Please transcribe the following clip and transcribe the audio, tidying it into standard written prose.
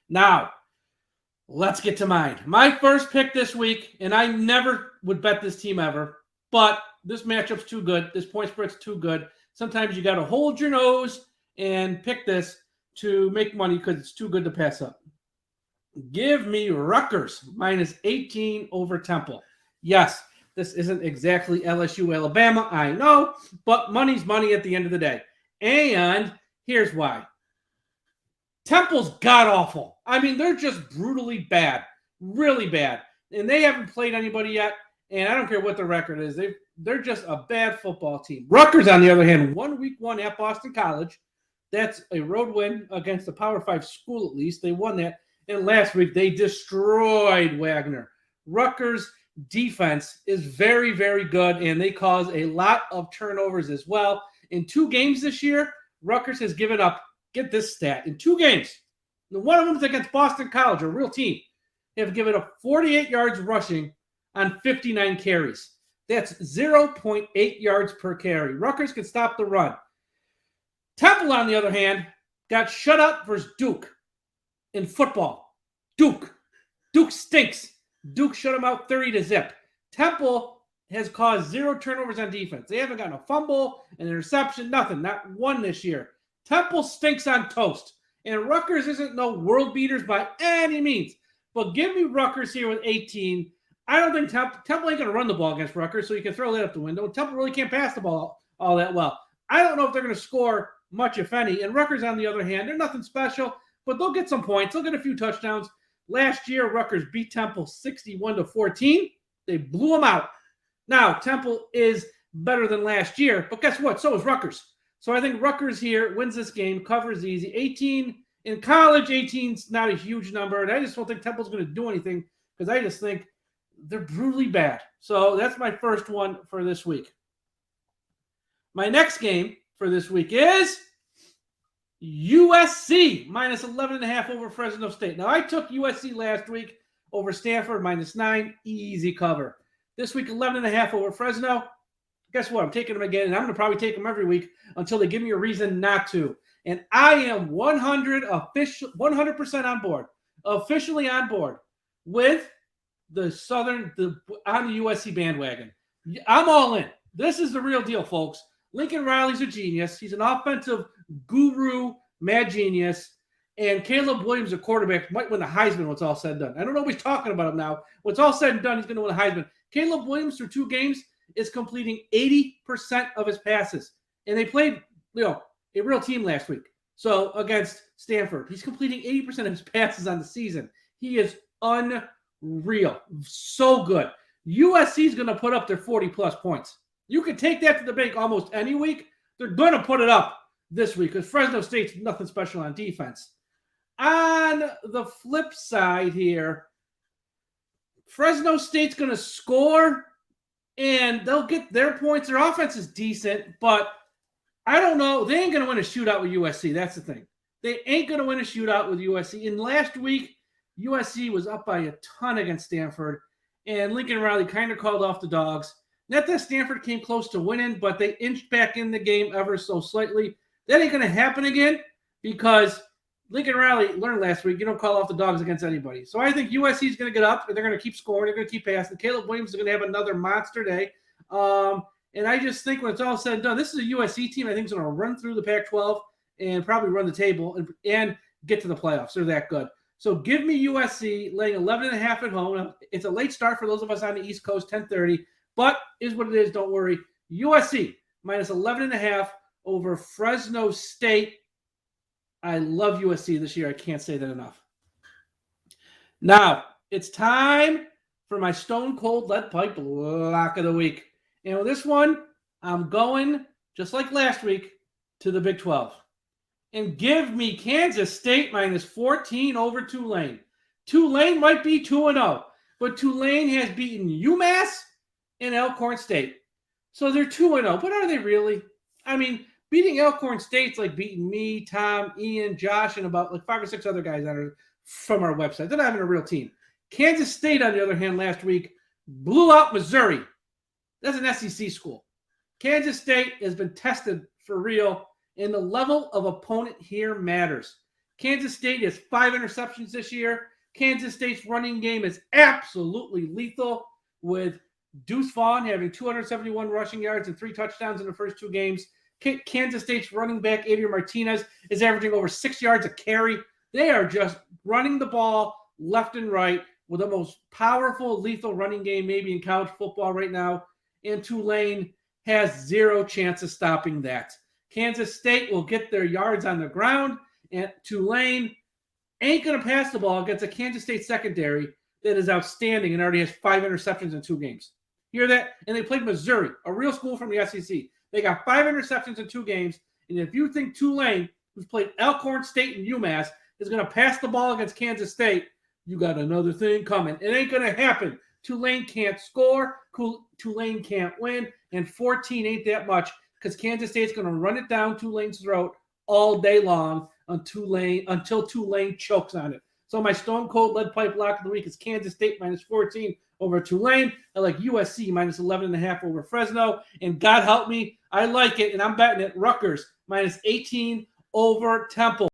Now, let's get to mine. My first pick this week, and I never would bet this team ever, but this matchup's too good. This point spread's too good. Sometimes you got to hold your nose and pick this to make money because it's too good to pass up. Give me Rutgers minus 18 over Temple. Yes, this isn't exactly LSU, Alabama, I know, but money's money at the end of the day. And here's why. Temple's god-awful. I mean, they're just brutally bad, really bad. And they haven't played anybody yet, and I don't care what the record is. They're just a bad football team. Rutgers, on the other hand, won week 1 at Boston College. That's a road win against a Power 5 school at least. They won that. And last week, they destroyed Wagner. Rutgers' defense is very, very good, and they cause a lot of turnovers as well. In 2 games this year, Rutgers has given up, get this stat, in 2 games. One of them is against Boston College, a real team. They have given up 48 yards rushing on 59 carries. That's 0.8 yards per carry. Rutgers can stop the run. Temple, on the other hand, got shut up versus Duke in football. Duke stinks. Duke shut them out 30-0. Temple has caused 0 turnovers on defense. They haven't gotten a fumble, an interception, nothing. Not one this year. Temple stinks on toast. And Rutgers isn't no world beaters by any means. But give me Rutgers here with 18. I don't think Temple ain't going to run the ball against Rutgers, so you can throw that up the window. Temple really can't pass the ball all that well. I don't know if they're going to score much, if any. And Rutgers, on the other hand, they're nothing special, but they'll get some points. They'll get a few touchdowns. Last year, Rutgers beat Temple 61-14. They blew them out. Now, Temple is better than last year, but guess what? So is Rutgers. So I think Rutgers here wins this game, covers easy. 18 in college, 18's not a huge number, and I just don't think Temple's going to do anything because I just think they're brutally bad. So that's my first one for this week. My next game for this week is USC minus 11.5 over Fresno State. Now, I took USC last week over Stanford minus 9. Easy cover. This week, 11.5 over Fresno. Guess what? I'm taking them again, and I'm going to probably take them every week until they give me a reason not to. And I am 100% on board, officially on board with the on the USC bandwagon. I'm all in. This is the real deal, folks. Lincoln Riley's a genius. He's an offensive guru, mad genius. And Caleb Williams, a quarterback, might win the Heisman when it's all said and done. I don't know if he's talking about him now. When it's all said and done, he's going to win the Heisman. Caleb Williams, through 2 games, is completing 80% of his passes. And they played, a real team last week. So against Stanford, he's completing 80% of his passes on the season. He is unreal. So good. USC is going to put up their 40-plus points. You can take that to the bank almost any week. They're going to put it up this week because Fresno State's nothing special on defense. On the flip side here, Fresno State's going to score, and they'll get their points. Their offense is decent, but I don't know. They ain't going to win a shootout with USC. That's the thing. They ain't going to win a shootout with USC. And last week, USC was up by a ton against Stanford, and Lincoln Riley kind of called off the dogs. Not that Stanford came close to winning, but they inched back in the game ever so slightly. That ain't going to happen again because Lincoln Riley learned last week, you don't call off the dogs against anybody. So I think USC is going to get up, and they're going to keep scoring. They're going to keep passing. Caleb Williams is going to have another monster day. And I just think when it's all said and done, this is a USC team I think is going to run through the Pac-12 and probably run the table and get to the playoffs. They're that good. So give me USC laying 11.5 at home. It's a late start for those of us on the East Coast, 10:30. But is what it is. Don't worry. USC minus 11.5 over Fresno State. I love USC this year. I can't say that enough. Now, it's time for my Stone Cold Lead Pipe Lock of the Week. And with this one, I'm going, just like last week, to the Big 12. And give me Kansas State minus 14 over Tulane. Tulane might be 2-0, but Tulane has beaten UMass and Elkhorn State. So they're 2-0, but are they really? I mean, beating Elkhorn State's like beating me, Tom, Ian, Josh, and about like 5 or 6 other guys from our website. They're not having a real team. Kansas State, on the other hand, last week blew out Missouri. That's an SEC school. Kansas State has been tested for real, and the level of opponent here matters. Kansas State has 5 interceptions this year. Kansas State's running game is absolutely lethal, with Deuce Vaughn having 271 rushing yards and 3 touchdowns in the first 2 games. Kansas State's running back, Adrian Martinez, is averaging over 6 yards a carry. They are just running the ball left and right with the most powerful, lethal running game maybe in college football right now. And Tulane has 0 chance of stopping that. Kansas State will get their yards on the ground, and Tulane ain't going to pass the ball against a Kansas State secondary that is outstanding and already has 5 interceptions in 2 games. Hear that? And they played Missouri, a real school from the SEC. They got 5 interceptions in 2 games. And if you think Tulane, who's played Elkhorn State and UMass, is going to pass the ball against Kansas State, you got another thing coming. It ain't going to happen. Tulane can't score. Tulane can't win. And 14 ain't that much because Kansas State's going to run it down Tulane's throat all day long until Tulane chokes on it. So my Stone Cold Lead Pipe lock of the week is Kansas State minus 14 over Tulane. I like USC minus 11.5 over Fresno. And God help me, I like it. And I'm betting it Rutgers minus 18 over Temple.